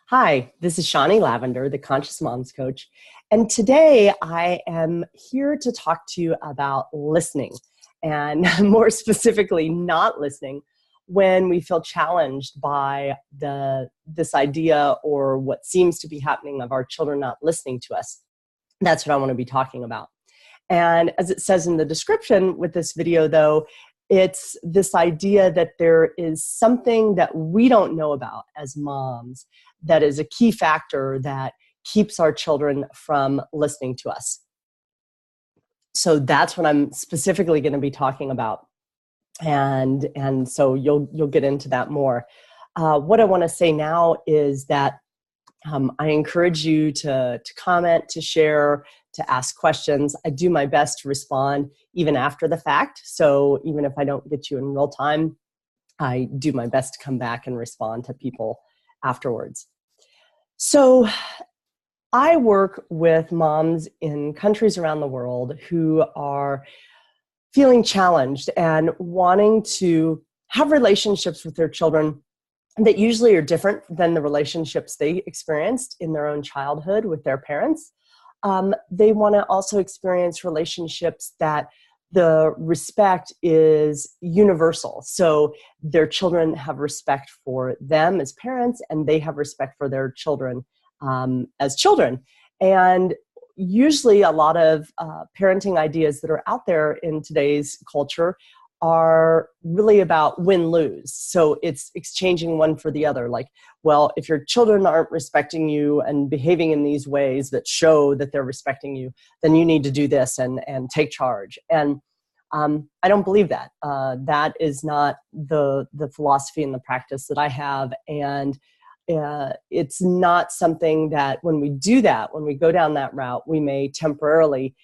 Hi, this is Shawnee Lavender, the Conscious Moms Coach. And today I am here to talk to you about listening, and more specifically, not listening when we feel challenged by this idea or what seems to be happening of our children not listening to us. That's what I want to be talking about. And as it says in the description with this video, though, it's this idea that there is something that we don't know about as moms that is a key factor that keeps our children from listening to us. So that's what I'm specifically going to be talking about. And so you'll get into that more. What I want to say now is that I encourage you to comment, to share, to ask questions. I do my best to respond even after the fact. So even if I don't get you in real time, I do my best to come back and respond to people afterwards. So I work with moms in countries around the world who are feeling challenged and wanting to have relationships with their children that usually are different than the relationships they experienced in their own childhood with their parents. They want to also experience relationships that the respect is universal. So their children have respect for them as parents, and they have respect for their children as children. And usually a lot of parenting ideas that are out there in today's culture are really about win-lose. So it's exchanging one for the other. Like, well, if your children aren't respecting you and behaving in these ways that show that they're respecting you, then you need to do this and take charge. And I don't believe that. That is not the philosophy and the practice that I have. And it's not something that when we do that, when we go down that route, we may temporarily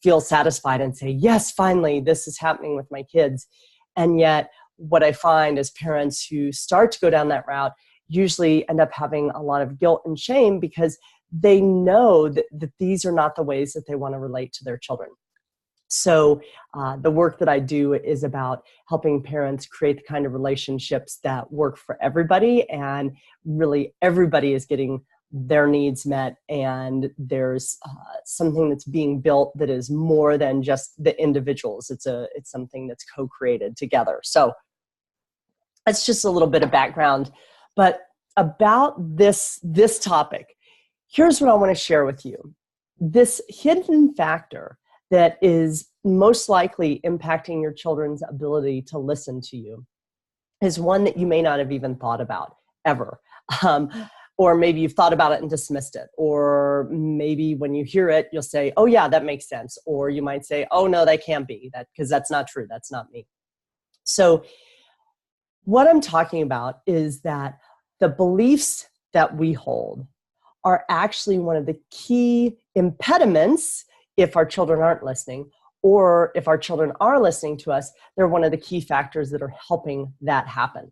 feel satisfied and say, yes, finally, this is happening with my kids. And yet what I find is parents who start to go down that route usually end up having a lot of guilt and shame because they know that these are not the ways that they want to relate to their children. So the work that I do is about helping parents create the kind of relationships that work for everybody, and really everybody is getting their needs met, and there's something that's being built that is more than just the individuals. It's something that's co-created together. So that's just a little bit of background. But about this topic, here's what I want to share with you. This hidden factor that is most likely impacting your children's ability to listen to you is one that you may not have even thought about ever. Or maybe you've thought about it and dismissed it. Or maybe when you hear it, you'll say, oh yeah, that makes sense. Or you might say, oh no, that can't be, because that's not true. That's not me. So what I'm talking about is that the beliefs that we hold are actually one of the key impediments if our children aren't listening, or if our children are listening to us, they're one of the key factors that are helping that happen.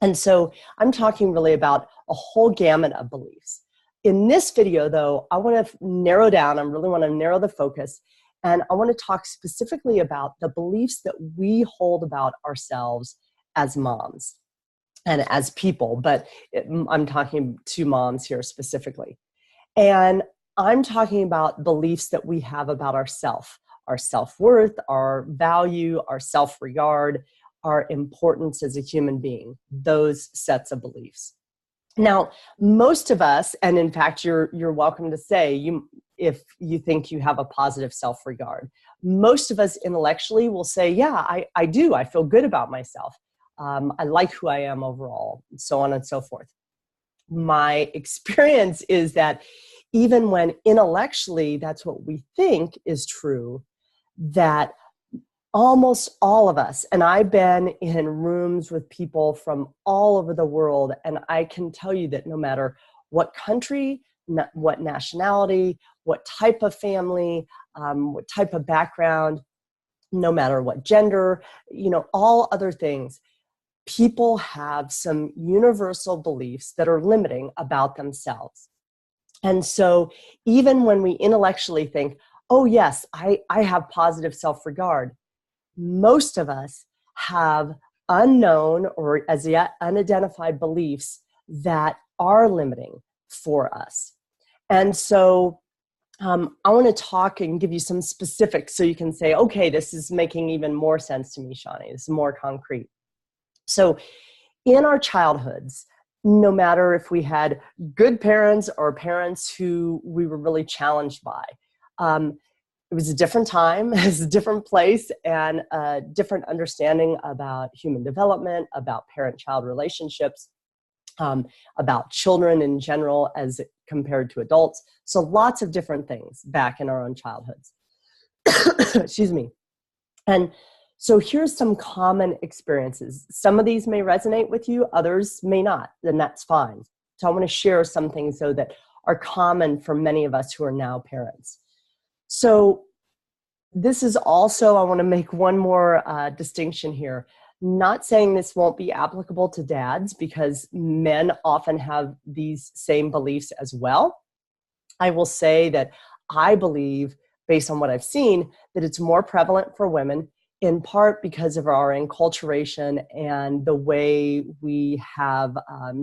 And so I'm talking really about a whole gamut of beliefs. In this video, though, I want to narrow down, I really want to narrow the focus, and I want to talk specifically about the beliefs that we hold about ourselves as moms and as people, but I'm talking to moms here specifically. And I'm talking about beliefs that we have about ourself, our self-worth, our value, our self-regard, our importance as a human being, those sets of beliefs. Now, most of us, and in fact, you're welcome to say if you think you have a positive self-regard, most of us intellectually will say, yeah, I do. I feel good about myself. I like who I am overall, and so on and so forth. My experience is that even when intellectually that's what we think is true, that almost all of us, and I've been in rooms with people from all over the world, and I can tell you that no matter what country, what nationality, what type of family, what type of background, no matter what gender, all other things, people have some universal beliefs that are limiting about themselves. And so even when we intellectually think, oh yes, I have positive self-regard, most of us have unknown or as yet unidentified beliefs that are limiting for us. And so I want to talk and give you some specifics so you can say, okay, this is making even more sense to me, Shawnee. This is more concrete. So in our childhoods, no matter if we had good parents or parents who we were really challenged by, it was a different time, it was a different place, and a different understanding about human development, about parent-child relationships, about children in general as compared to adults. So lots of different things back in our own childhoods. Excuse me. And so here's some common experiences. Some of these may resonate with you, others may not, then that's fine. So I want to share some things though that are common for many of us who are now parents. So this is also, I want to make one more distinction here. Not saying this won't be applicable to dads, because men often have these same beliefs as well. I will say that I believe, based on what I've seen, that it's more prevalent for women, in part because of our enculturation and the way we have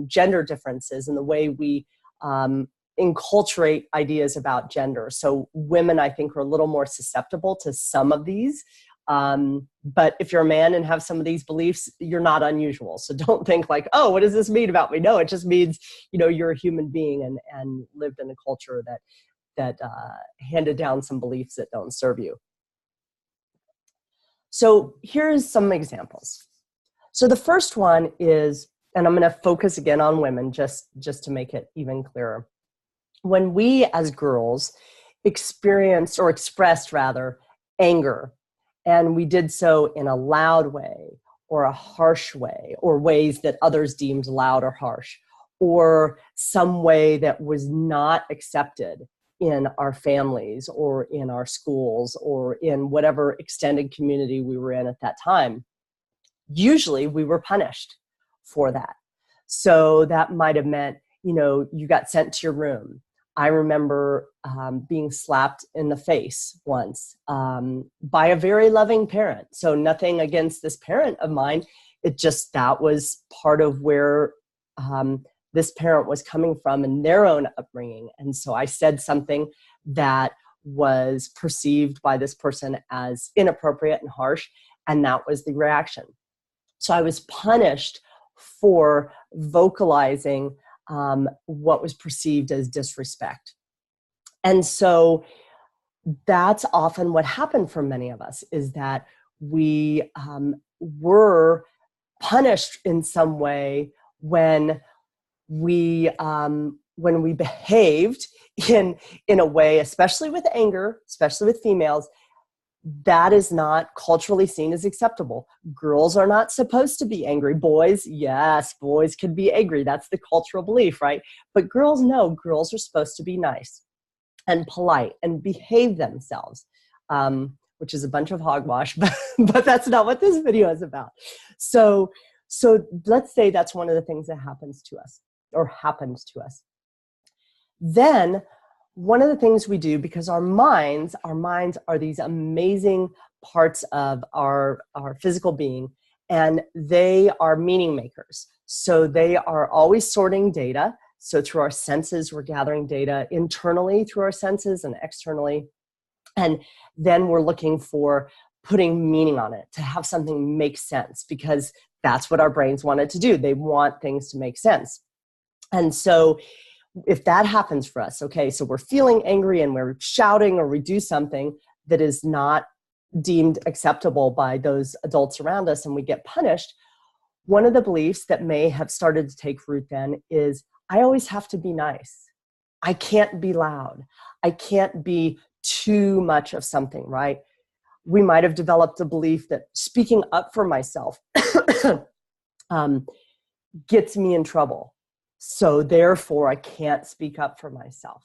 gender differences and the way we enculturate ideas about gender. So women, I think, are a little more susceptible to some of these. But if you're a man and have some of these beliefs, you're not unusual. So don't think like, oh, what does this mean about me? No, it just means, you're a human being and lived in a culture that handed down some beliefs that don't serve you. So here's some examples. So the first one is, and I'm going to focus again on women just to make it even clearer. When we as girls experienced, or expressed rather, anger, and we did so in a loud way or a harsh way, or ways that others deemed loud or harsh, or some way that was not accepted in our families or in our schools or in whatever extended community we were in at that time, usually we were punished for that. So that might have meant, you got sent to your room. I remember being slapped in the face once by a very loving parent. So nothing against this parent of mine. It just, that was part of where this parent was coming from in their own upbringing. And so I said something that was perceived by this person as inappropriate and harsh, and that was the reaction. So I was punished for vocalizing what was perceived as disrespect. And so that's often what happened for many of us, is that we were punished in some way when we behaved in a way, especially with anger, especially with females, that is not culturally seen as acceptable. Girls are not supposed to be angry. Boys, yes, boys can be angry. That's the cultural belief, right? But girls, no, girls are supposed to be nice and polite and behave themselves, which is a bunch of hogwash, but that's not what this video is about. So let's say that's one of the things that happens to us, or happened to us. Then one of the things we do, because our minds are these amazing parts of our physical being, and they are meaning makers. So they are always sorting data. So through our senses, we're gathering data internally through our senses and externally. And then we're looking for putting meaning on it, to have something make sense, because that's what our brains wanted to do. They want things to make sense. And so if that happens for us, okay, so we're feeling angry and we're shouting, or we do something that is not deemed acceptable by those adults around us, and we get punished, one of the beliefs that may have started to take root then is, I always have to be nice. I can't be loud. I can't be too much of something, right? We might have developed a belief that speaking up for myself gets me in trouble. So therefore, I can't speak up for myself.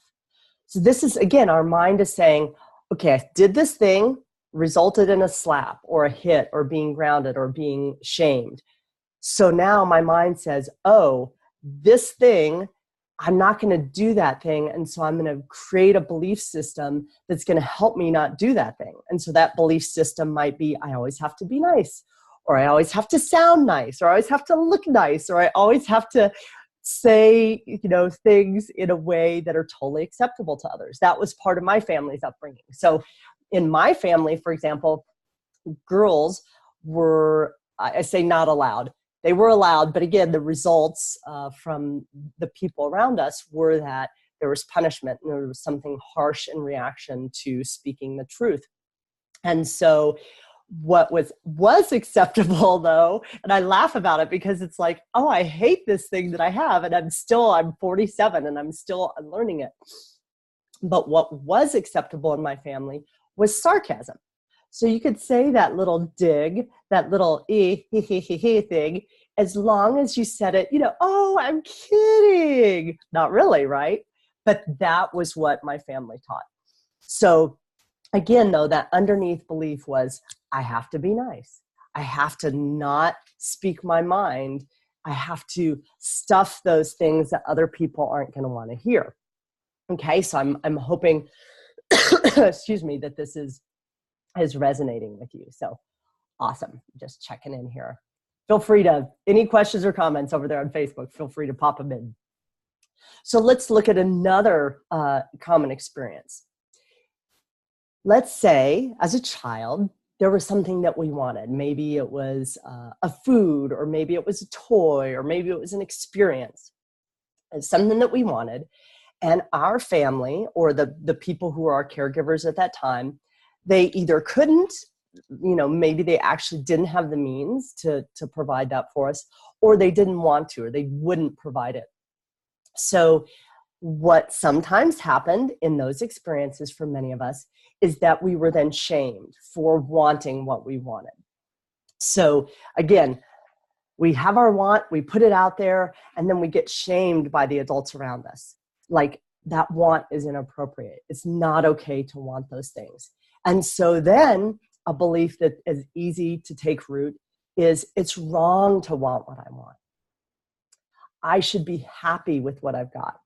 So this is, again, our mind is saying, okay, I did this thing, resulted in a slap or a hit or being grounded or being shamed. So now my mind says, oh, this thing, I'm not going to do that thing. And so I'm going to create a belief system that's going to help me not do that thing. And so that belief system might be, I always have to be nice, or I always have to sound nice, or I always have to look nice, or I always have to say, things in a way that are totally acceptable to others. That was part of my family's upbringing. So in my family, for example, girls were, I say not allowed. They were allowed, but again, the results from the people around us were that there was punishment and there was something harsh in reaction to speaking the truth. And so what was acceptable though, and I laugh about it because it's like, oh, I hate this thing that I have, and I'm 47 and I'm still learning it. But what was acceptable in my family was sarcasm. So you could say that little dig, that little thing, as long as you said it, oh, I'm kidding. Not really, right? But that was what my family taught. So again, though, that underneath belief was, I have to be nice. I have to not speak my mind. I have to stuff those things that other people aren't going to want to hear. Okay, so I'm hoping, excuse me, that this is resonating with you. So awesome. Just checking in here. Feel free to, any questions or comments over there on Facebook, feel free to pop them in. So let's look at another common experience. Let's say as a child, there was something that we wanted. Maybe it was a food, or maybe it was a toy, or maybe it was an experience. It's something that we wanted. And our family, or the people who were our caregivers at that time, they either couldn't, maybe they actually didn't have the means to provide that for us, or they didn't want to, or they wouldn't provide it. So what sometimes happened in those experiences for many of us is that we were then shamed for wanting what we wanted. So again, we have our want, we put it out there, and then we get shamed by the adults around us. Like, that want is inappropriate. It's not okay to want those things. And so then a belief that is easy to take root is, it's wrong to want what I want. I should be happy with what I've got.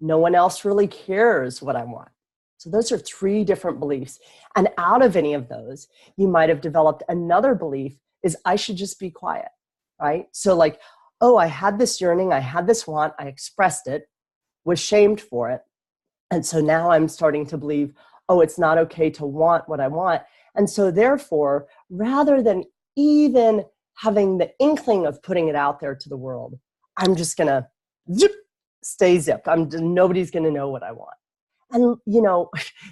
No one else really cares what I want. So those are 3 different beliefs. And out of any of those, you might have developed another belief is, I should just be quiet, right? So like, oh, I had this yearning, I had this want, I expressed it, was shamed for it. And so now I'm starting to believe, oh, it's not okay to want what I want. And so therefore, rather than even having the inkling of putting it out there to the world, I'm just going to stay zipped. Nobody's going to know what I want. And,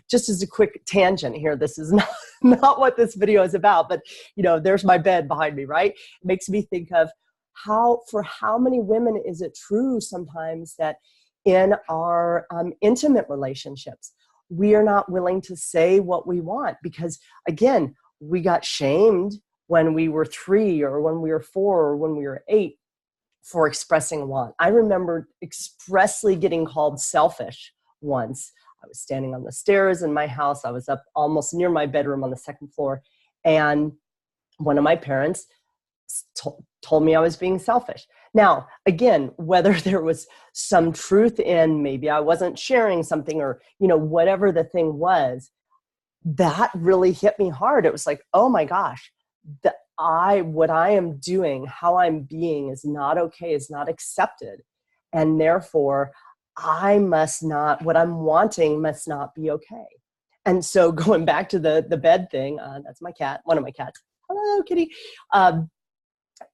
just as a quick tangent here, this is not what this video is about, but, there's my bed behind me, right? It makes me think of for how many women is it true sometimes that in our intimate relationships, we are not willing to say what we want because, again, we got shamed when we were 3 or when we were 4 or when we were 8 for expressing a want. I remember expressly getting called selfish once. I was standing on the stairs in my house. I was up almost near my bedroom on the 2nd floor. And one of my parents told me I was being selfish. Now, again, whether there was some truth in maybe I wasn't sharing something or, whatever the thing was, that really hit me hard. It was like, oh my gosh, what I am doing, how I'm being is not okay, is not accepted. And therefore, what I'm wanting must not be okay. And so going back to the bed thing, that's my cat, one of my cats. Hello, kitty.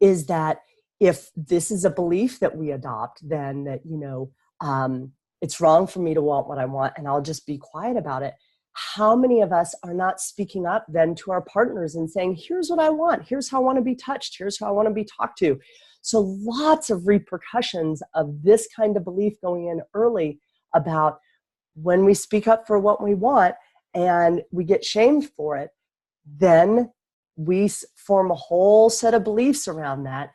Is that if this is a belief that we adopt, then that, it's wrong for me to want what I want and I'll just be quiet about it. How many of us are not speaking up then to our partners and saying, here's what I want. Here's how I want to be touched. Here's how I want to be talked to. So lots of repercussions of this kind of belief going in early about when we speak up for what we want and we get shamed for it, then we form a whole set of beliefs around that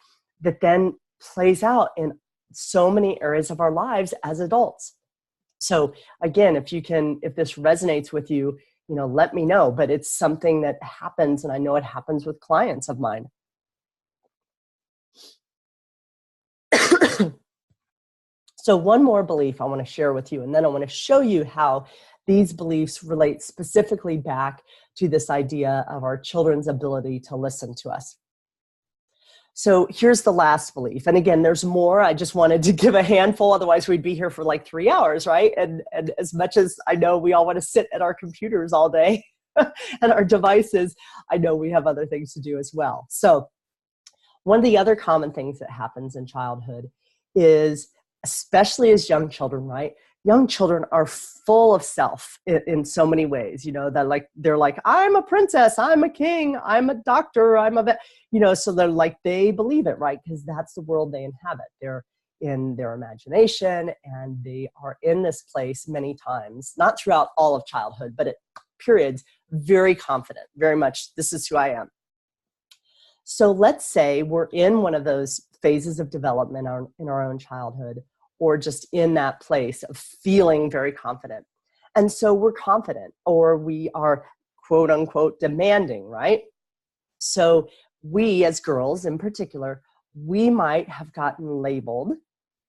then plays out in so many areas of our lives as adults. So again, if this resonates with you, let me know, but it's something that happens. And I know it happens with clients of mine. So one more belief I want to share with you, and then I want to show you how these beliefs relate specifically back to this idea of our children's ability to listen to us. So here's the last belief. And again, there's more. I just wanted to give a handful. Otherwise, we'd be here for like 3 hours, right? And as much as I know we all want to sit at our computers all day and our devices, I know we have other things to do as well. So one of the other common things that happens in childhood is, especially as young children, right? Young children are full of self in so many ways, that they're like, I'm a princess, I'm a king, I'm a doctor, I'm a vet, so they're like, they believe it, right? Because that's the world they inhabit. They're in their imagination, and they are in this place many times, not throughout all of childhood, but at periods, very confident, very much, this is who I am. So let's say we're in one of those phases of development in our own childhood, or just in that place of feeling very confident. And so we're confident, or we are quote unquote demanding, right? So we as girls in particular, we might have gotten labeled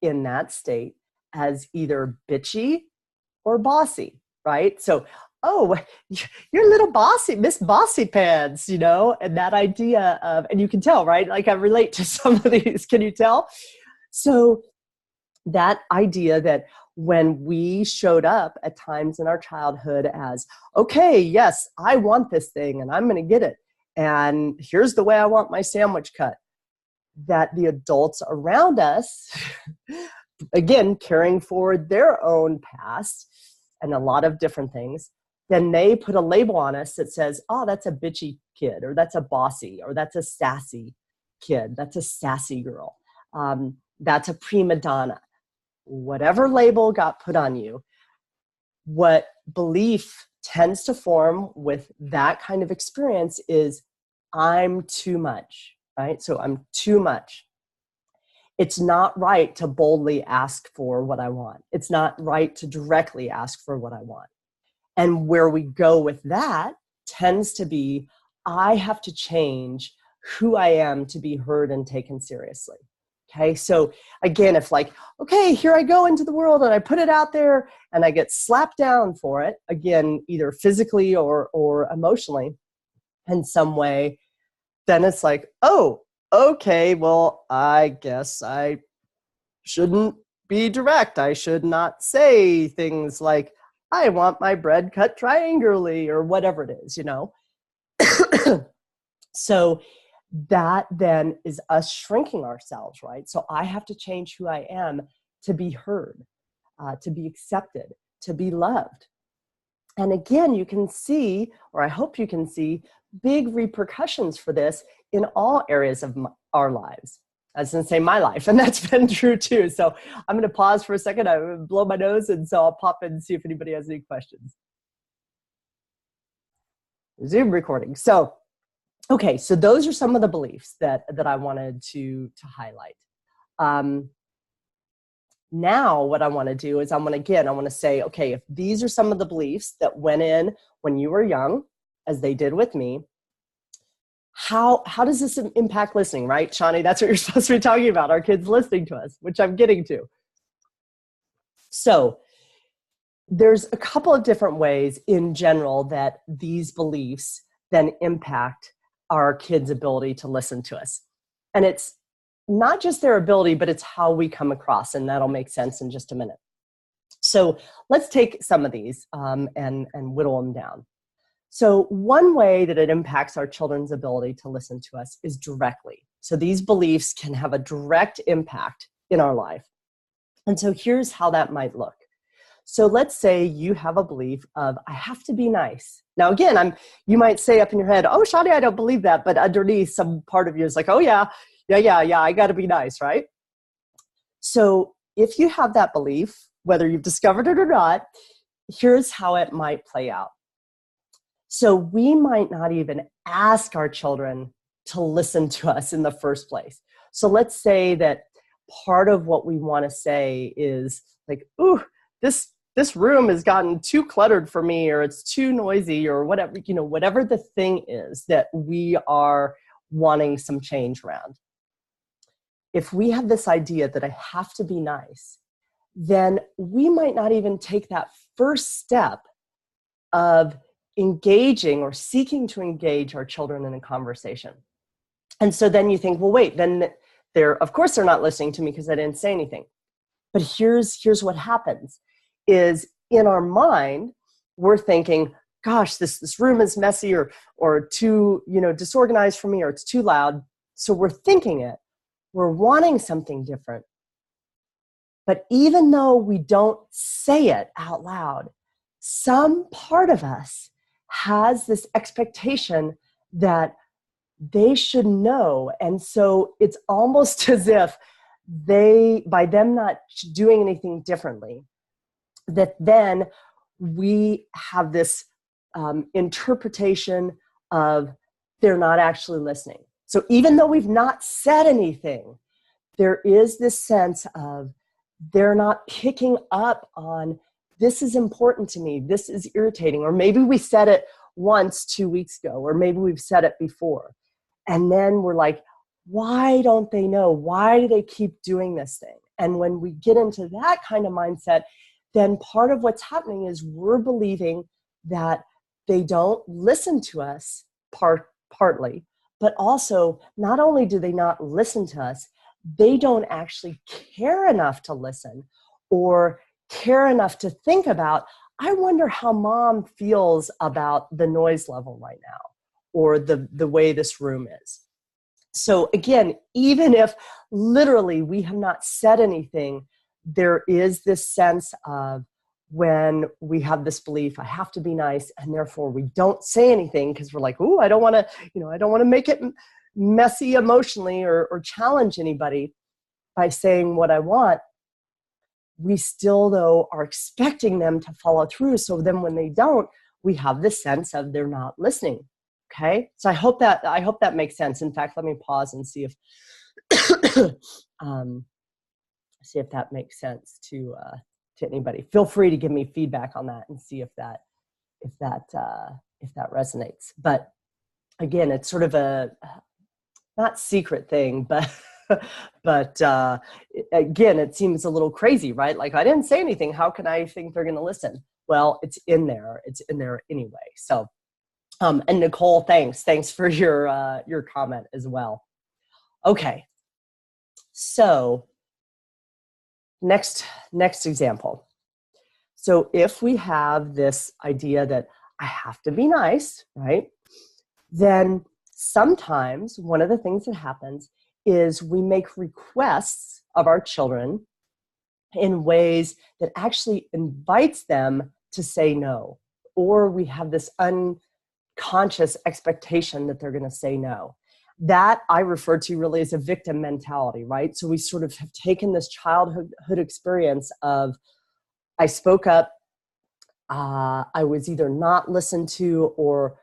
in that state as either bitchy or bossy, right? So, oh, you're little bossy, Miss Bossy Pants, and that idea of, and you can tell, right? Like I relate to some of these, can you tell? So that idea that when we showed up at times in our childhood as, okay, yes, I want this thing and I'm going to get it. And here's the way I want my sandwich cut. That the adults around us, again, carrying forward their own past and a lot of different things, then they put a label on us that says, oh, that's a bitchy kid, or that's a bossy, or that's a sassy kid, that's a sassy girl, that's a prima donna. Whatever label got put on you, what belief tends to form with that kind of experience is, I'm too much, right? So I'm too much. It's not right to boldly ask for what I want. It's not right to directly ask for what I want. And where we go with that tends to be, I have to change who I am to be heard and taken seriously. Okay, so again, if like, okay, here I go into the world and I put it out there and I get slapped down for it, again, either physically or emotionally in some way, then it's like, oh, okay, well, I guess I shouldn't be direct. I should not say things like, I want my bread cut triangularly or whatever it is, So that then is us shrinking ourselves, right? So I have to change who I am to be heard, to be accepted, to be loved. And again, you can see, or I hope you can see, big repercussions for this in all areas of our lives. I was going to say my life, and that's been true too. So I'm going to pause for a second. I'm going to blow my nose, and so I'll pop in and see if anybody has any questions. Zoom recording. So, okay, so those are some of the beliefs that I wanted to highlight. Now what I want to do is I want to say, okay, if these are some of the beliefs that went in when you were young, as they did with me, how does this impact listening, right? Shani, that's what you're supposed to be talking about, our kids listening to us, which I'm getting to. So there's a couple of different ways in general that these beliefs then impact our kids' ability to listen to us. And it's not just their ability, but it's how we come across, and that'll make sense in just a minute. So let's take some of these and whittle them down. So one way that it impacts our children's ability to listen to us is directly. So these beliefs can have a direct impact in our life. And so here's how that might look. So let's say you have a belief of, I have to be nice. Now, again, you might say up in your head, oh, Shadi, I don't believe that. But underneath, some part of you is like, oh, yeah, I got to be nice, right? So if you have that belief, whether you've discovered it or not, here's how it might play out. So we might not even ask our children to listen to us in the first place. So let's say that part of what we want to say is like, ooh, this room has gotten too cluttered for me, or it's too noisy, or whatever, whatever the thing is that we are wanting some change around. If we have this idea that I have to be nice, then we might not even take that first step of engaging or seeking to engage our children in a conversation. And so then you think, well, wait, then of course they're not listening to me because I didn't say anything. But here's what happens is in our mind, we're thinking, gosh, this room is messy or too, disorganized for me, or it's too loud. So we're thinking it. We're wanting something different. But even though we don't say it out loud, some part of us has this expectation that they should know. And so it's almost as if by them not doing anything differently, that then we have this interpretation of they're not actually listening. So even though we've not said anything, there is this sense of they're not picking up on, this is important to me, this is irritating, or maybe we said it once 2 weeks ago, or maybe we've said it before. And then we're like, why don't they know? Why do they keep doing this thing? And when we get into that kind of mindset, then part of what's happening is we're believing that they don't listen to us partly, but also not only do they not listen to us, they don't actually care enough to listen or care enough to think about, I wonder how mom feels about the noise level right now or the way this room is. So again, even if literally we have not said anything, there is this sense of when we have this belief, I have to be nice, and therefore we don't say anything because we're like, ooh, I don't want to make it messy emotionally or challenge anybody by saying what I want. We still, though, are expecting them to follow through. So then when they don't, we have this sense of they're not listening. Okay. So I hope that makes sense. In fact, let me pause and see if, see if that makes sense to anybody. Feel free to give me feedback on that and see if that resonates. But again, it's sort of a not secret thing, but again, it seems a little crazy, right? Like, I didn't say anything. How can I think they're going to listen? Well, it's in there. It's in there anyway. So, and Nicole, thanks for your comment as well. Okay. So next example. So if we have this idea that I have to be nice, right? Then sometimes one of the things that happens is we make requests of our children in ways that actually invites them to say no, or we have this unconscious expectation that they're going to say no. That I refer to really as a victim mentality, right? So we sort of have taken this childhood experience of, I spoke up, I was either not listened to, or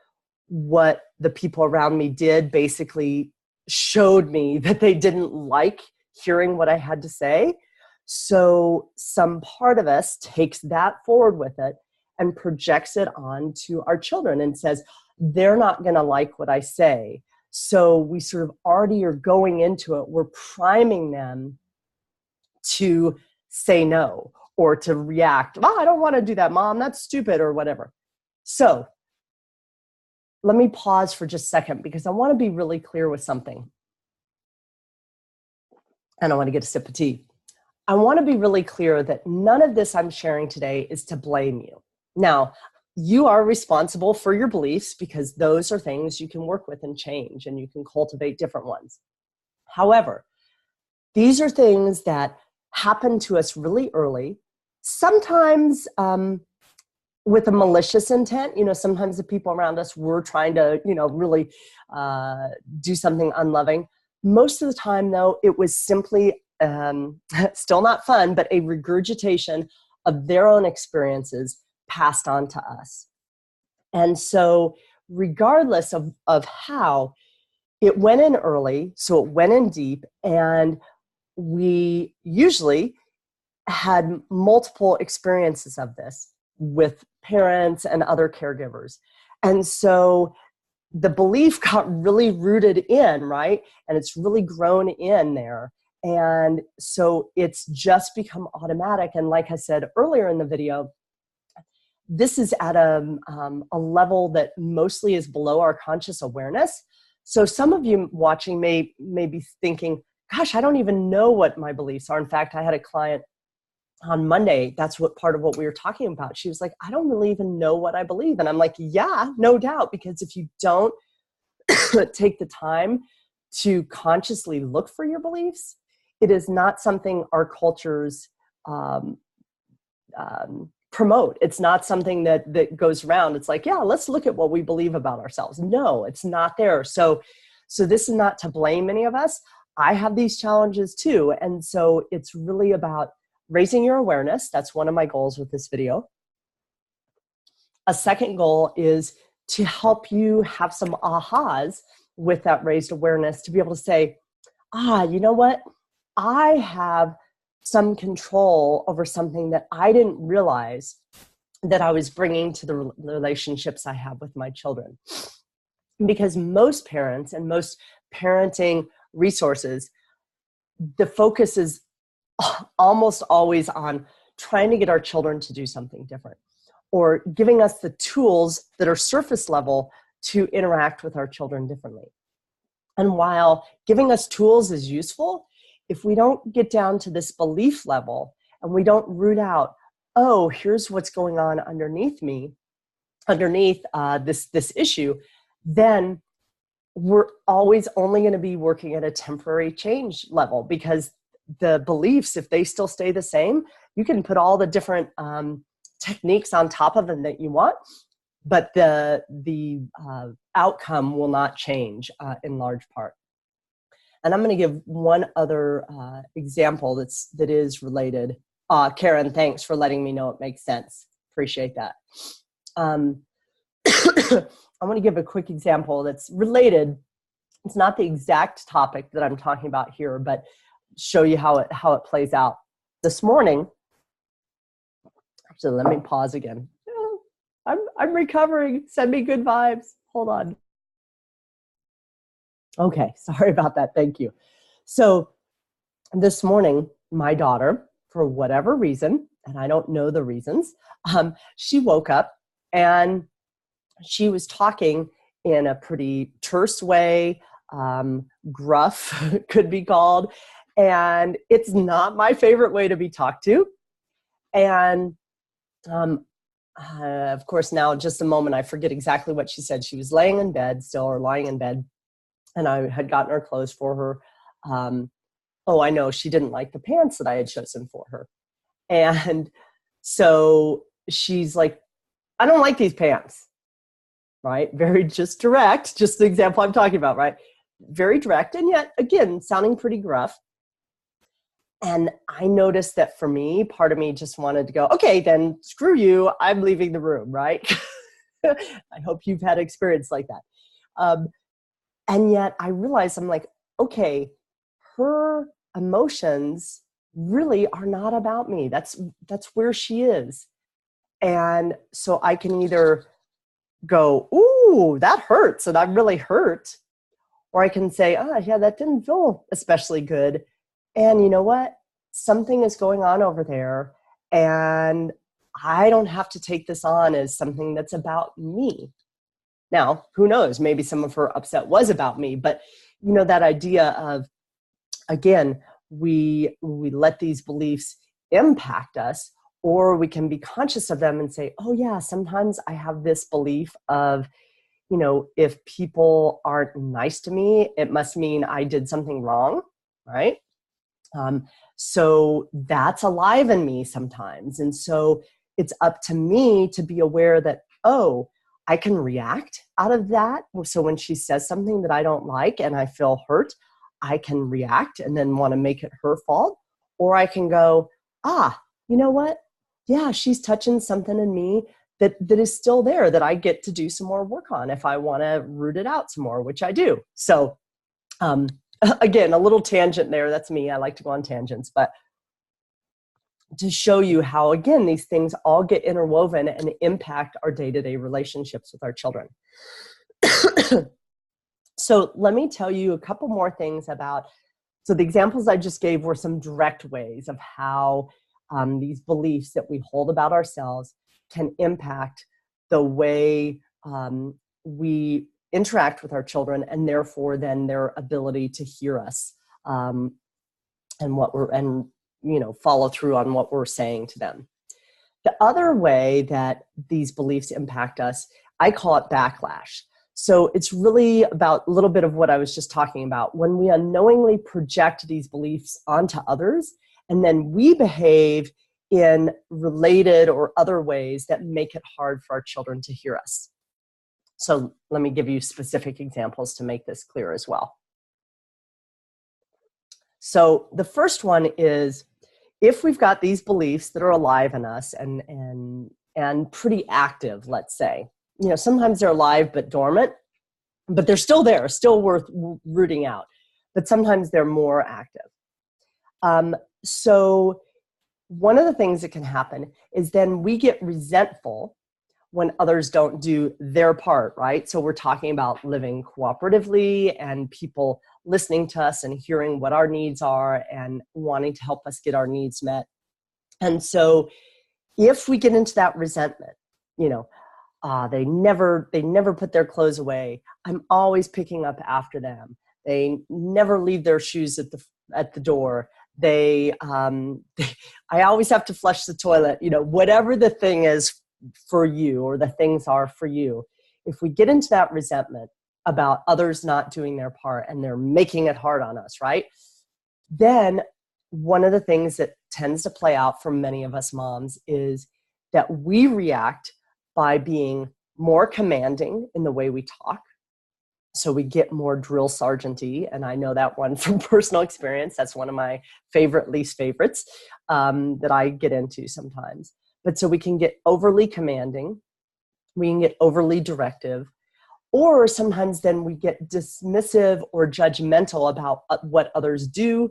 what the people around me did basically showed me that they didn't like hearing what I had to say. So some part of us takes that forward with it and projects it onto our children and says, they're not going to like what I say. So we sort of already are going into it. We're priming them to say no or to react. Oh, I don't want to do that, Mom. That's stupid or whatever. So let me pause for just a second because I want to be really clear with something. And I want to get a sip of tea. I want to be really clear that none of this I'm sharing today is to blame you. Now, you are responsible for your beliefs because those are things you can work with and change, and you can cultivate different ones. However, these are things that happen to us really early, sometimes with a malicious intent. Sometimes the people around us were trying to, really do something unloving. Most of the time, though, it was simply still not fun, but a regurgitation of their own experiences passed on to us. And so regardless of how, it went in early, so it went in deep, and we usually had multiple experiences of this with parents and other caregivers. And so the belief got really rooted in, right? And it's really grown in there. And so it's just become automatic. And like I said earlier in the video, this is at a level that mostly is below our conscious awareness. So some of you watching may be thinking, gosh, I don't even know what my beliefs are. In fact, I had a client on Monday, that's what part of what we were talking about. She was like, I don't really even know what I believe. And I'm like, yeah, no doubt, because if you don't take the time to consciously look for your beliefs, it is not something our cultures um, promote. It's not something that goes around. It's like, yeah, let's look at what we believe about ourselves. No, it's not there. So this is not to blame any of us. I have these challenges too. And so it's really about raising your awareness. That's one of my goals with this video. A second goal is to help you have some ahas with that raised awareness, to be able to say, you know what? I have some control over something that I didn't realize that I was bringing to the relationships I have with my children. Because most parents and most parenting resources, the focus is almost always on trying to get our children to do something different, or giving us the tools that are surface level to interact with our children differently. And while giving us tools is useful, if we don't get down to this belief level and we don't root out, oh, here's what's going on underneath this issue, then we're always only going to be working at a temporary change level, because the beliefs, if they still stay the same, you can put all the different techniques on top of them that you want, but the outcome will not change in large part. And I'm going to give one other example that is related. Karen, thanks for letting me know it makes sense. Appreciate that. I want to give a quick example that's related. It's not the exact topic that I'm talking about here, but show you how it plays out. This morning, actually, let me pause again. I'm recovering. Send me good vibes. Hold on. Okay, sorry about that. Thank you. So this morning, my daughter, for whatever reason, and I don't know the reasons, she woke up and she was talking in a pretty terse way, gruff could be called, and it's not my favorite way to be talked to. And of course, now just a moment, I forget exactly what she said. She was laying in bed still, or lying in bed, and I had gotten her clothes for her. I know she didn't like the pants that I had chosen for her. And so she's like, I don't like these pants, right? Very just direct, just the example I'm talking about, right? Very direct, and yet, again, sounding pretty gruff. And I noticed that for me, part of me just wanted to go, okay, then screw you, I'm leaving the room, right? I hope you've had experience like that. And yet I realized, I'm like, okay, her emotions really are not about me. That's where she is. And so I can either go, ooh, that hurts, and I'm really hurt. Or I can say, yeah, that didn't feel especially good. And you know what? Something is going on over there, and I don't have to take this on as something that's about me. Now, who knows? Maybe some of her upset was about me, but that idea of, again, we let these beliefs impact us, or we can be conscious of them and say, oh yeah, sometimes I have this belief of, if people aren't nice to me, it must mean I did something wrong, right? So that's alive in me sometimes. And so it's up to me to be aware that, oh, I can react out of that. So when she says something that I don't like and I feel hurt, I can react and then want to make it her fault. Or I can go, you know what? Yeah, she's touching something in me that is still there, that I get to do some more work on if I want to root it out some more, which I do. So again, a little tangent there. That's me. I like to go on tangents, but to show you how, again, these things all get interwoven and impact our day-to-day relationships with our children. So let me tell you a couple more things about, so the examples I just gave were some direct ways of how these beliefs that we hold about ourselves can impact the way we interact with our children, and therefore then their ability to hear us, and follow through on what we're saying to them. The other way that these beliefs impact us, I call it backlash. So it's really about a little bit of what I was just talking about. When we unknowingly project these beliefs onto others, and then we behave in related or other ways that make it hard for our children to hear us. So let me give you specific examples to make this clear as well. So the first one is, if we've got these beliefs that are alive in us and pretty active, let's say, sometimes they're alive but dormant, but they're still there, still worth rooting out. But sometimes they're more active. So one of the things that can happen is then we get resentful when others don't do their part, right? So we're talking about living cooperatively and people listening to us and hearing what our needs are and wanting to help us get our needs met. And so if we get into that resentment, they never put their clothes away. I'm always picking up after them. They never leave their shoes at the door. I always have to flush the toilet. Whatever the thing is for you, or the things are for you. If we get into that resentment about others not doing their part and they're making it hard on us, right? Then one of the things that tends to play out for many of us moms is that we react by being more commanding in the way we talk. So we get more drill sergeant-y, and I know that one from personal experience. That's one of my least favorites that I get into sometimes. But so we can get overly commanding, we can get overly directive, or sometimes then we get dismissive or judgmental about what others do.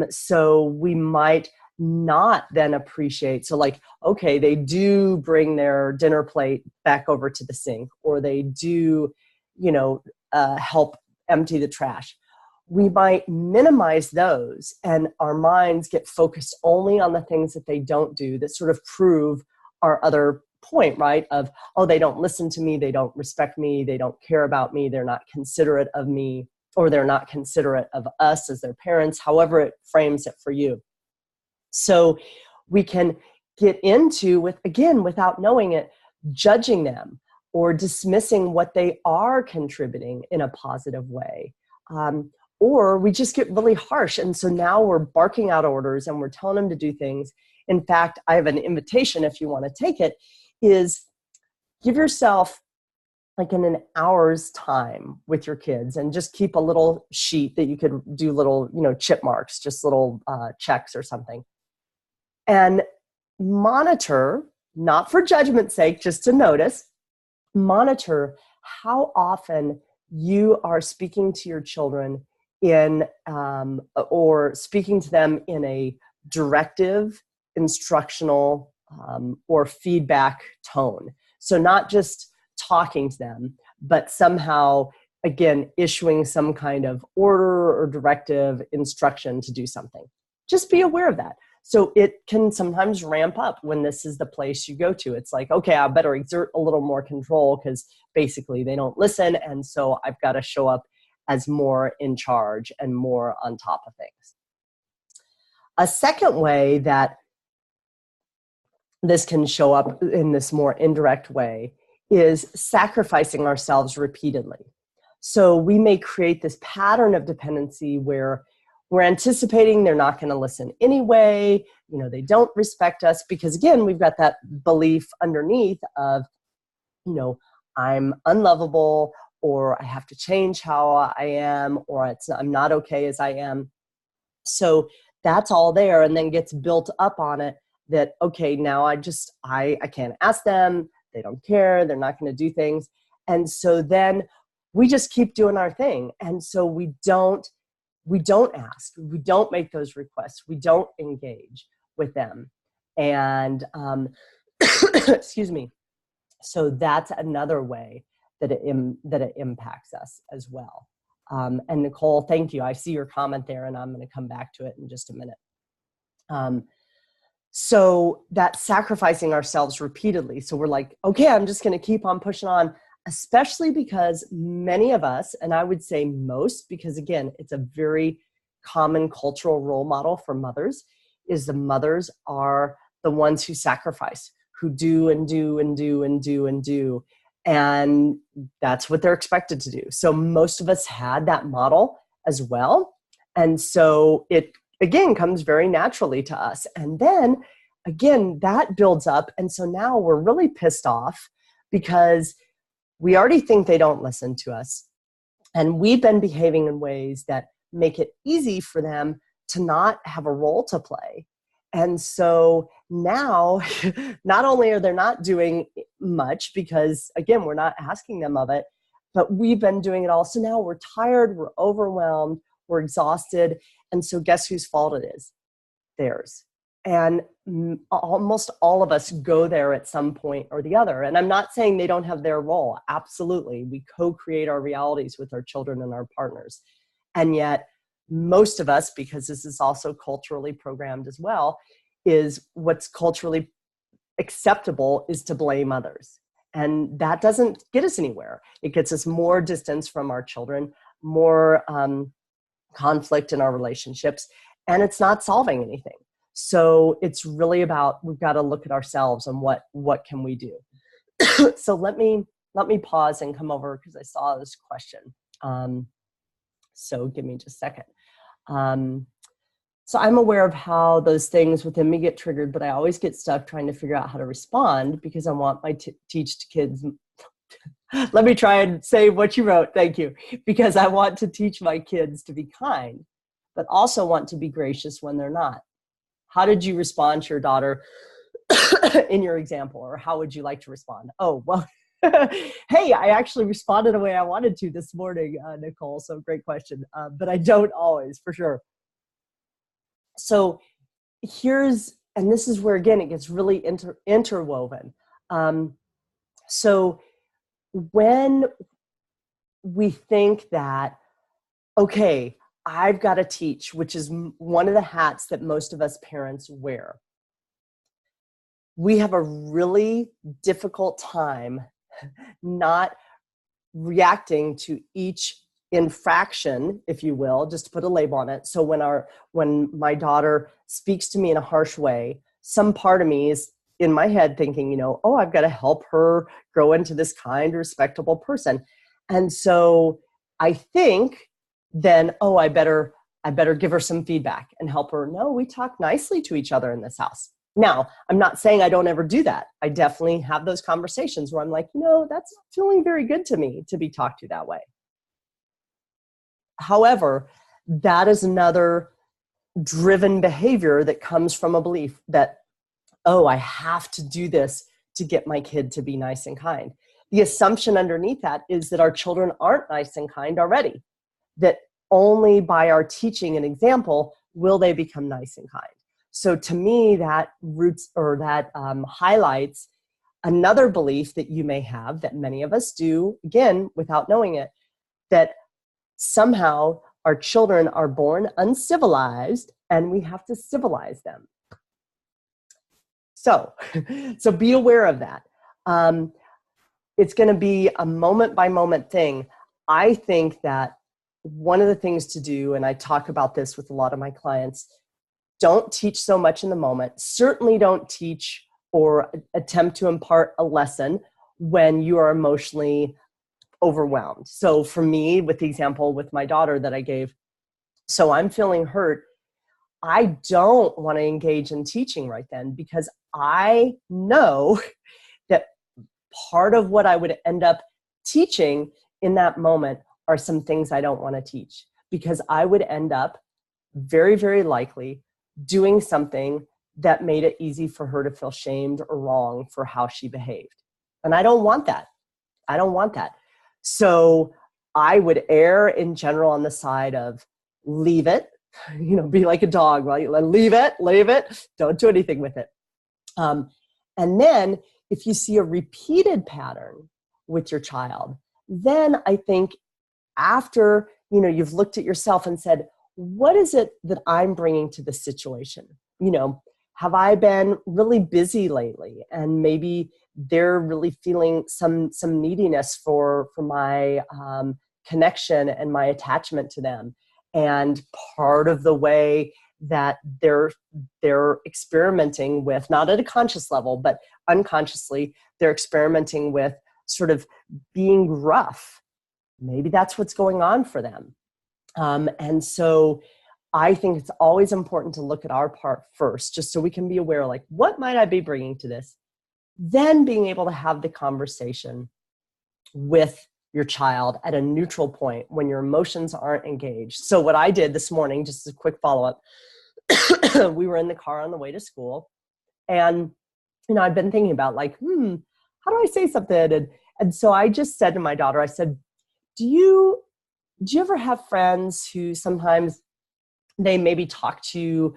So we might not then appreciate. So like, okay, they do bring their dinner plate back over to the sink, or they do, help empty the trash. We might minimize those, and our minds get focused only on the things that they don't do that sort of prove our other point, right? Of, oh, they don't listen to me, they don't respect me, they don't care about me, they're not considerate of me, or they're not considerate of us as their parents, however it frames it for you. So we can get into, without knowing it, judging them or dismissing what they are contributing in a positive way. Or we just get really harsh. And so now we're barking out orders and we're telling them to do things. In fact, I have an invitation, if you want to take it, is give yourself like in an hour's time with your kids, and just keep a little sheet that you could do little, chip marks, just little checks or something. And monitor, not for judgment's sake, just to notice, monitor how often you are speaking to your children or speaking to them in a directive, instructional, or feedback tone. So not just talking to them, but somehow, again, issuing some kind of order or directive instruction to do something. Just be aware of that. So it can sometimes ramp up when this is the place you go to. It's like, okay, I better exert a little more control because basically they don't listen. And so I've got to show up as more in charge and more on top of things. A second way that this can show up in this more indirect way is sacrificing ourselves repeatedly. So we may create this pattern of dependency where we're anticipating they're not going to listen anyway. They don't respect us because, again, we've got that belief underneath of, I'm unlovable, or I have to change how I am, or I'm not okay as I am. So that's all there, and then gets built up on it that, okay, now I can't ask them. They don't care. They're not going to do things. And so then we just keep doing our thing. And so we don't ask, we don't make those requests, we don't engage with them. And excuse me. So that's another way that it impacts us as well. And Nicole, thank you. I see your comment there, and I'm going to come back to it in just a minute. So that sacrificing ourselves repeatedly. So we're like, okay, I'm just going to keep on pushing on. especially because many of us, and I would say most, because again, it's a very common cultural role model for mothers, is the mothers are the ones who sacrifice, who do and do and do and do and do. And that's what they're expected to do. So most of us had that model as well. And so it, again, comes very naturally to us. And then, again, that builds up. And so now we're really pissed off because we already think they don't listen to us. And we've been behaving in ways that make it easy for them to not have a role to play. And so now, not only are they not doing much because, again, we're not asking them of it, but we've been doing it all. So now we're tired, we're overwhelmed, we're exhausted. And so guess whose fault it is? Theirs. And almost all of us go there at some point or the other. And I'm not saying they don't have their role. Absolutely. We co-create our realities with our children and our partners. And yet most of us, because this is also culturally programmed as well, is what's culturally acceptable is to blame others. And that doesn't get us anywhere. It gets us more distance from our children, more conflict in our relationships, and it's not solving anything. So it's really about, we've got to look at ourselves and what can we do? So let me pause and come over because I saw this question. So give me just a second. So I'm aware of how those things within me get triggered, but I always get stuck trying to figure out how to respond because I want my teach kids. Let me try and say what you wrote. Thank you. Because I want to teach my kids to be kind, but also want to be gracious when they're not. How did you respond to your daughter in your example, or how would you like to respond? Oh, well, hey, I actually responded the way I wanted to this morning, Nicole. So great question. But I don't always, for sure. So and this is where, again, it gets really interwoven. So when we think that, okay, I've got to teach, which is one of the hats that most of us parents wear, we have a really difficult time not reacting to each infraction, if you will, just to put a label on it. So when my daughter speaks to me in a harsh way, some part of me is in my head thinking, oh, I've got to help her grow into this kind, respectable person. And so I think then, oh, I better give her some feedback and help her. No, we talk nicely to each other in this house. Now, I'm not saying I don't ever do that. I definitely have those conversations where I'm like, that's not feeling very good to me to be talked to that way. However, that is another driven behavior that comes from a belief that, oh, I have to do this to get my kid to be nice and kind. The assumption underneath that is that our children aren't nice and kind already, that only by our teaching and example will they become nice and kind. So to me, that highlights another belief that you may have, that many of us do, again, without knowing it, that somehow our children are born uncivilized and we have to civilize them. So be aware of that. It's going to be a moment by moment thing. I think that one of the things to do, and I talk about this with a lot of my clients, don't teach so much in the moment. Certainly don't teach or attempt to impart a lesson when you are emotionally overwhelmed. So for me, with the example with my daughter that I gave, so I'm feeling hurt. I don't want to engage in teaching right then because I know that part of what I would end up teaching in that moment are some things I don't want to teach, because I would end up very, very likely doing something that made it easy for her to feel shamed or wrong for how she behaved. And I don't want that. I don't want that. So I would err in general on the side of leave it, be like a dog, right? Leave it, don't do anything with it. And then if you see a repeated pattern with your child, then I think after, you've looked at yourself and said, what is it that I'm bringing to the situation? Have I been really busy lately? And maybe they're really feeling some neediness for my connection and my attachment to them. And part of the way that they're experimenting with, not at a conscious level, but unconsciously, they're experimenting with sort of being rough. Maybe that's what's going on for them. And so I think it's always important to look at our part first, just so we can be aware, like, what might I be bringing to this? Then being able to have the conversation with your child at a neutral point when your emotions aren't engaged. So what I did this morning, just a quick follow-up, we were in the car on the way to school, and I'd been thinking about, like, how do I say something? And so I just said to my daughter, I said, do you ever have friends who sometimes they maybe talk to you,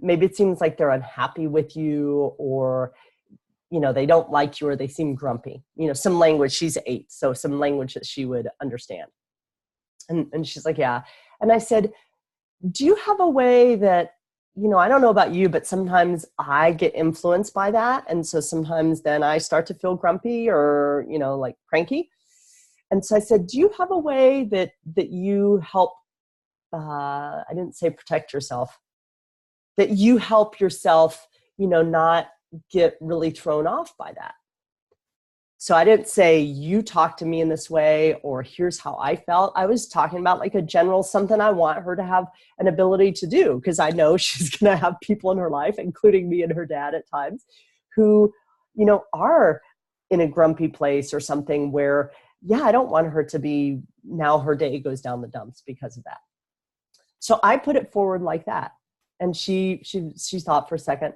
maybe it seems like they're unhappy with you, or they don't like you, or they seem grumpy, some language. She's 8, so some language that she would understand. And she's like, yeah. And I said, do you have a way that, I don't know about you, but sometimes I get influenced by that. And so sometimes then I start to feel grumpy or, like cranky. And so I said, do you have a way that you help, I didn't say protect yourself, that you help yourself, not get really thrown off by that? So I didn't say, you talk to me in this way, or here's how I felt. I was talking about like a general something I want her to have an ability to do, because I know she's going to have people in her life, including me and her dad at times, who, are in a grumpy place or something where, yeah, I don't want her to be, now her day goes down the dumps because of that. So I put it forward like that. And she thought for a second,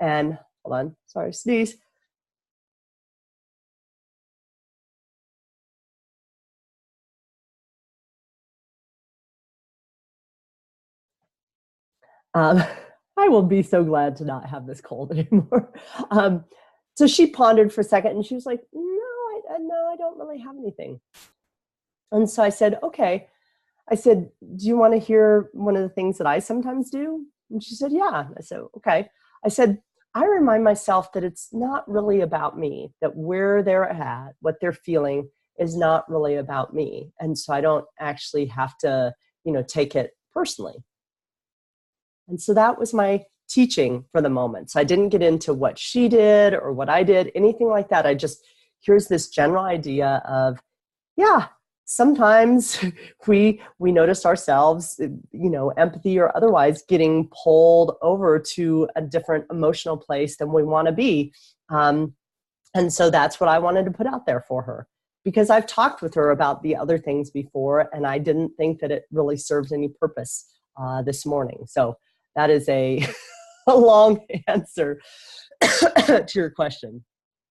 and hold on, sorry, sneeze. I will be so glad to not have this cold anymore. So she pondered for a second, and she was like, no, I don't really have anything. And so I said, okay. I said, do you want to hear one of the things that I sometimes do? And she said, yeah. I said, okay. I said, I remind myself that it's not really about me, that where they're at, what they're feeling is not really about me. And so I don't actually have to, take it personally. And so that was my teaching for the moment. So I didn't get into what she did or what I did, anything like that. I just, here's this general idea of, yeah, sometimes we notice ourselves, empathy or otherwise, getting pulled over to a different emotional place than we want to be. And so that's what I wanted to put out there for her, because I've talked with her about the other things before, and I didn't think that it really served any purpose this morning. So that is a long answer to your question.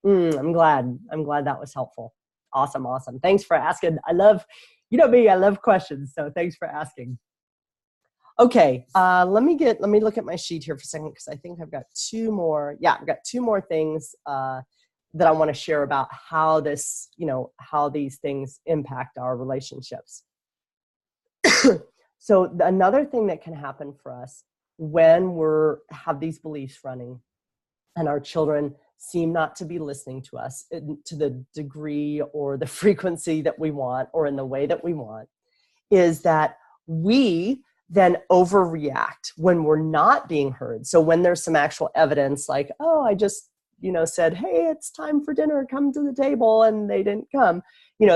I'm glad that was helpful. Awesome. Thanks for asking. I love questions. So thanks for asking. Okay. Let me look at my sheet here for a second, because I think I've got two more. Yeah, I've got two more things that I want to share about how this, how these things impact our relationships. So another thing that can happen for us when have these beliefs running and our children seem not to be listening to us to the degree or the frequency that we want or in the way that we want, is that we then overreact when we're not being heard. So when there's some actual evidence, like, oh, I just, said, hey, it's time for dinner, come to the table, and they didn't come,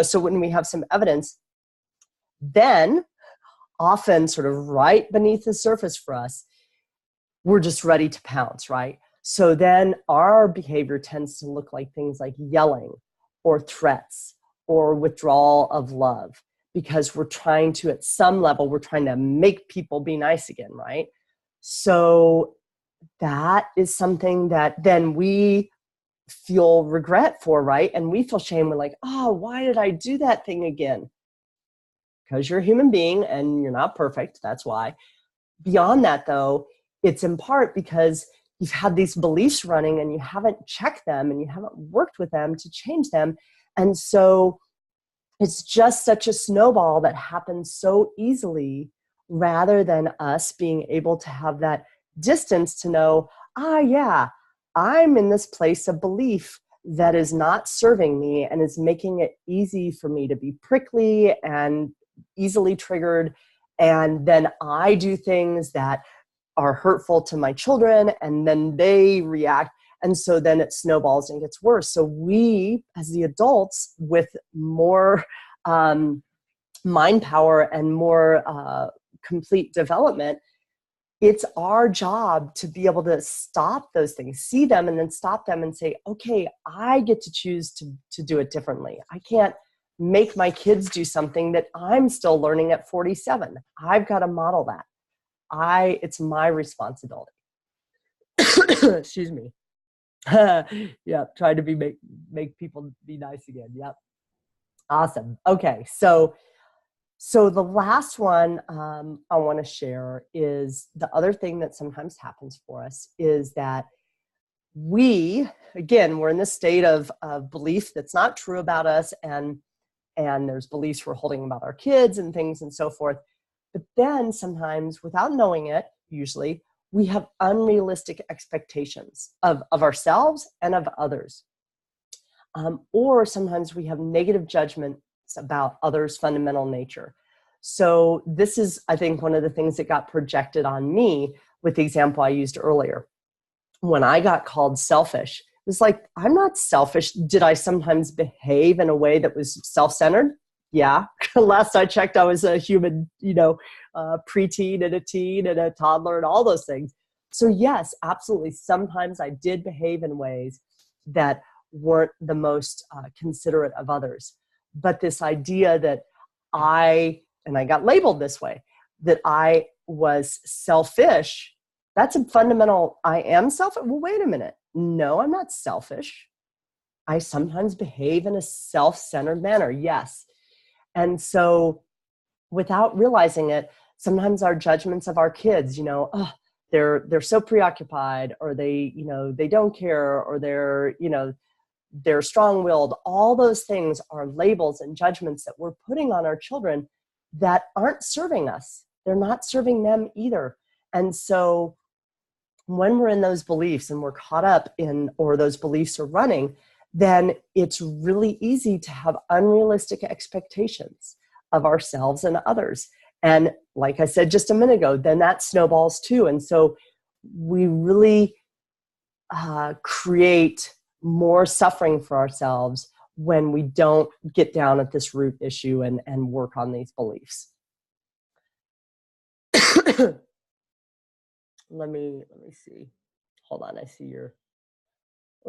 so when we have some evidence, then often sort of right beneath the surface for us, we're just ready to pounce, right? So then our behavior tends to look like things like yelling or threats or withdrawal of love, because we're trying to, at some level, we're trying to make people be nice again, right? So that is something that then we feel regret for, right? And we feel shame. We're like, oh, why did I do that thing again? Because you're a human being and you're not perfect. That's why. Beyond that, though, it's in part because you've had these beliefs running and you haven't checked them and you haven't worked with them to change them. And so it's just such a snowball that happens so easily, rather than us being able to have that distance to know, yeah, I'm in this place of belief that is not serving me and is making it easy for me to be prickly and easily triggered. And then I do things that are hurtful to my children, and then they react. And so then it snowballs and gets worse. So we, as the adults with more mind power and more complete development, it's our job to be able to stop those things, see them, and then stop them and say, okay, I get to choose to do it differently. I can't make my kids do something that I'm still learning at 47. I've got to model that. It's my responsibility. Excuse me. Yeah, trying to make people be nice again. Yep. Awesome. Okay, so the last one I want to share is the other thing that sometimes happens for us is that we're in this state of belief that's not true about us, and there's beliefs we're holding about our kids and things and so forth. But then sometimes, without knowing it, usually, we have unrealistic expectations of ourselves and of others. Or sometimes we have negative judgments about others' fundamental nature. So this is, I think, one of the things that got projected on me with the example I used earlier. When I got called selfish, it was like, I'm not selfish. Did I sometimes behave in a way that was self-centered? Yeah. Last I checked, I was a human, preteen and a teen and a toddler and all those things. So yes, absolutely. Sometimes I did behave in ways that weren't the most considerate of others. But this idea that I got labeled this way, that I was selfish, that's a fundamental, I am selfish. Well, wait a minute. No, I'm not selfish. I sometimes behave in a self-centered manner. Yes. And so without realizing it, sometimes our judgments of our kids, they're so preoccupied, or they don't care, or they're strong-willed. All those things are labels and judgments that we're putting on our children that aren't serving us. They're not serving them either. And so when we're in those beliefs and we're caught up in, or those beliefs are running, then it's really easy to have unrealistic expectations of ourselves and others. And like I said just a minute ago, then that snowballs too. And so we really create more suffering for ourselves when we don't get down at this root issue and work on these beliefs. Let me see. Hold on, I see or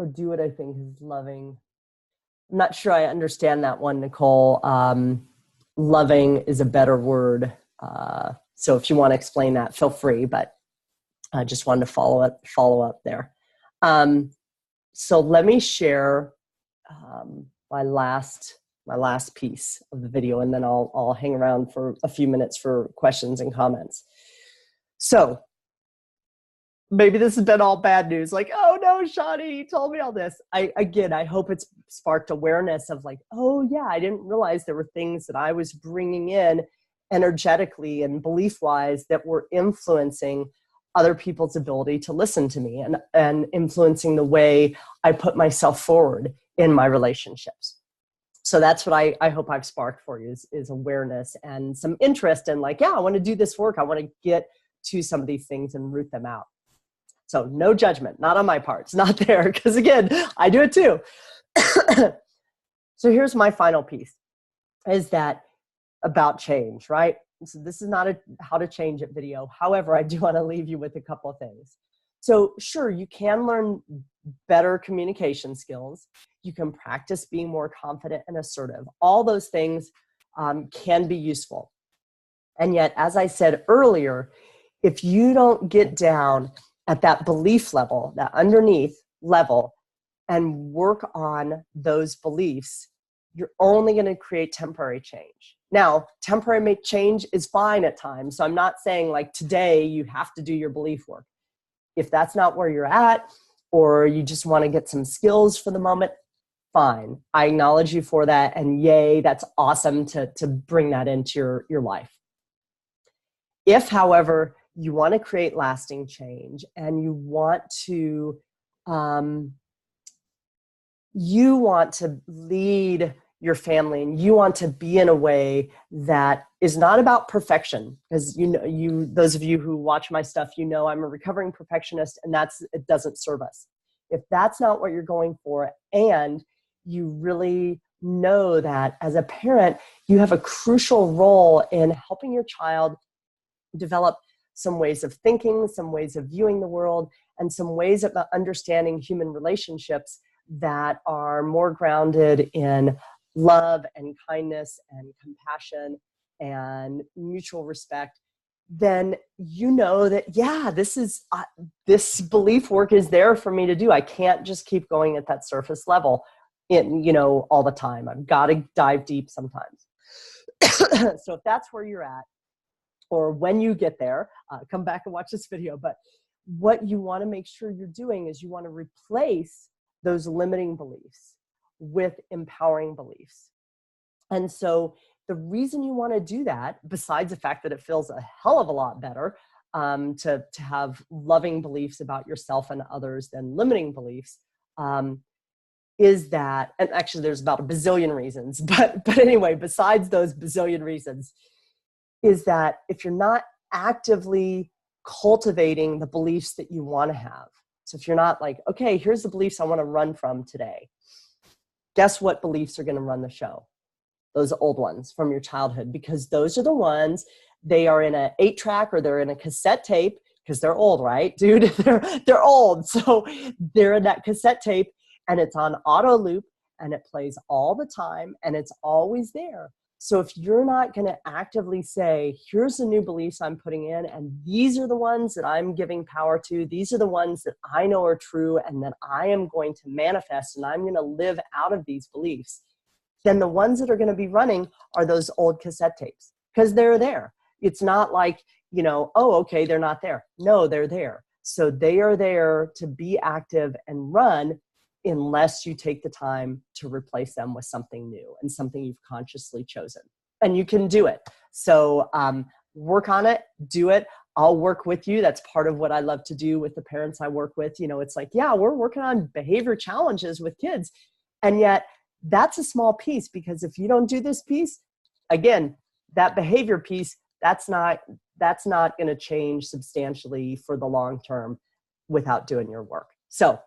do what I think is loving. I'm not sure I understand that one, Nicole. Loving is a better word. So if you want to explain that, feel free, but I just wanted to follow up there. So let me share my last piece of the video, and then I'll hang around for a few minutes for questions and comments. So maybe this has been all bad news. Like, oh no, Shani, you told me all this. I hope it's sparked awareness of like, oh yeah, I didn't realize there were things that I was bringing in energetically and belief-wise that were influencing other people's ability to listen to me and influencing the way I put myself forward in my relationships. So that's what I hope I've sparked for you is awareness and some interest in like, yeah, I want to do this work. I want to get to some of these things and root them out. So no judgment, not on my part. It's not there because again, I do it too. So here's my final piece is that about change, right? So this is not a how to change it video. However, I do want to leave you with a couple of things. So sure, you can learn better communication skills. You can practice being more confident and assertive. All those things can be useful. And yet, as I said earlier, if you don't get down at that belief level, that underneath level, and work on those beliefs, you're only going to create temporary change. Now, temporary change is fine at times. So I'm not saying like today you have to do your belief work. If that's not where you're at, or you just want to get some skills for the moment, fine. I acknowledge you for that. And yay, that's awesome to bring that into your life. If, however, you want to create lasting change and you want to you want to lead your family and you want to be in a way that is not about perfection. Because those of you who watch my stuff, I'm a recovering perfectionist, and it doesn't serve us. If that's not what you're going for, and you really know that as a parent, you have a crucial role in helping your child develop some ways of thinking, some ways of viewing the world, and some ways of understanding human relationships that are more grounded in love and kindness and compassion and mutual respect, then you know that, this belief work is there for me to do. I can't just keep going at that surface level all the time. I've got to dive deep sometimes. So if that's where you're at, or when you get there, come back and watch this video. But what you want to make sure you're doing is you want to replace those limiting beliefs with empowering beliefs. And so the reason you want to do that, besides the fact that it feels a hell of a lot better to have loving beliefs about yourself and others than limiting beliefs, is that, and actually there's about a bazillion reasons, but anyway, besides those bazillion reasons, is that if you're not actively cultivating the beliefs that you want to have, so if you're not like, okay, here's the beliefs I want to run from today, guess what beliefs are going to run the show? Those old ones from your childhood, because those are the ones, they are in an 8-track or they're in a cassette tape, because they're old, right, dude? They're old. So they're in that cassette tape and it's on auto loop and it plays all the time and it's always there. So if you're not going to actively say, here's the new beliefs I'm putting in, and these are the ones that I'm giving power to, these are the ones that I know are true and that I am going to manifest and I'm going to live out of these beliefs, then the ones that are going to be running are those old cassette tapes, because they're there. It's not like, oh, okay, they're not there. No, they're there. So they are there to be active and run, unless you take the time to replace them with something new and something you've consciously chosen. And you can do it. So work on it, do it. I'll work with you. That's part of what I love to do with the parents I work with. It's like, yeah, we're working on behavior challenges with kids. And yet that's a small piece, because if you don't do this piece, again, that behavior piece, that's not going to change substantially for the long term without doing your work. So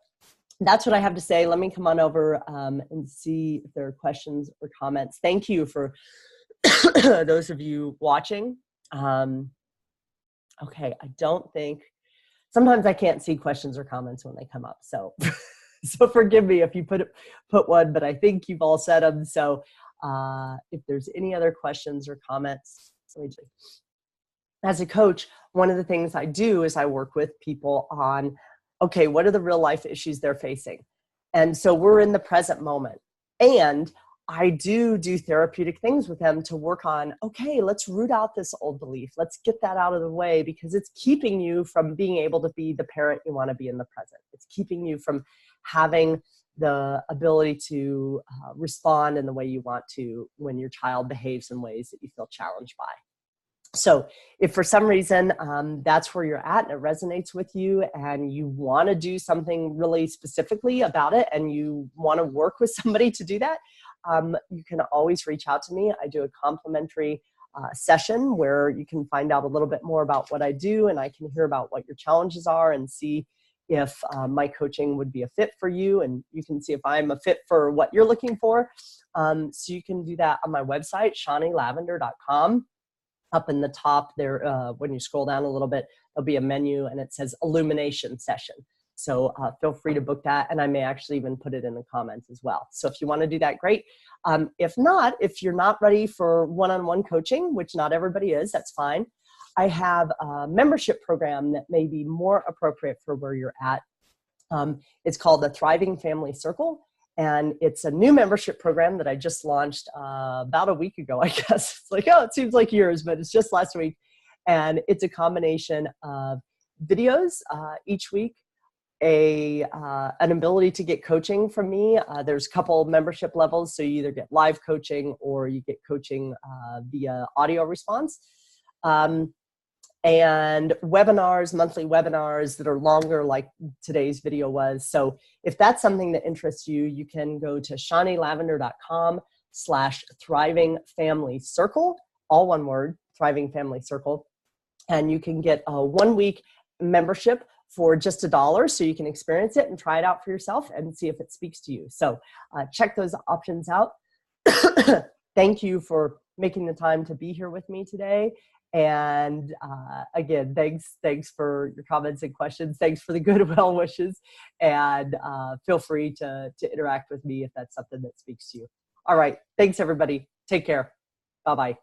that's what I have to say. Let me come on over and see if there are questions or comments. Thank you for those of you watching. Okay, I don't think, sometimes I can't see questions or comments when they come up. So, so forgive me if you put one, but I think you've all said them. So if there's any other questions or comments, as a coach, one of the things I do is I work with people on, okay, what are the real life issues they're facing? And so we're in the present moment. And I do therapeutic things with them to work on, okay, let's root out this old belief. Let's get that out of the way, because it's keeping you from being able to be the parent you want to be in the present. It's keeping you from having the ability to respond in the way you want to when your child behaves in ways that you feel challenged by. So if for some reason that's where you're at and it resonates with you and you want to do something really specifically about it and you want to work with somebody to do that, you can always reach out to me. I do a complimentary session where you can find out a little bit more about what I do, and I can hear about what your challenges are and see if my coaching would be a fit for you, and you can see if I'm a fit for what you're looking for. So you can do that on my website, shawneelavender.com. Up in the top there, when you scroll down a little bit, there'll be a menu and it says Illumination Session. So feel free to book that, and I may actually even put it in the comments as well. So if you want to do that, great. If not, if you're not ready for one-on-one coaching, which not everybody is, that's fine. I have a membership program that may be more appropriate for where you're at. It's called the Thriving Family Circle. And it's a new membership program that I just launched about a week ago, I guess. It's like, oh, it seems like years, but it's just last week. And it's a combination of videos each week, an ability to get coaching from me. There's a couple membership levels. So you either get live coaching or you get coaching via audio response. and webinars, monthly webinars that are longer like today's video was. So if that's something that interests you, you can go to shawneelavender.com/thriving family circle, all one word, thriving family circle. And you can get a 1-week membership for just $1, so you can experience it and try it out for yourself and see if it speaks to you. So check those options out. Thank you for making the time to be here with me today. And again, thanks for your comments and questions. Thanks for the good well wishes. And feel free to interact with me if that's something that speaks to you. All right. Thanks, everybody. Take care. Bye-bye.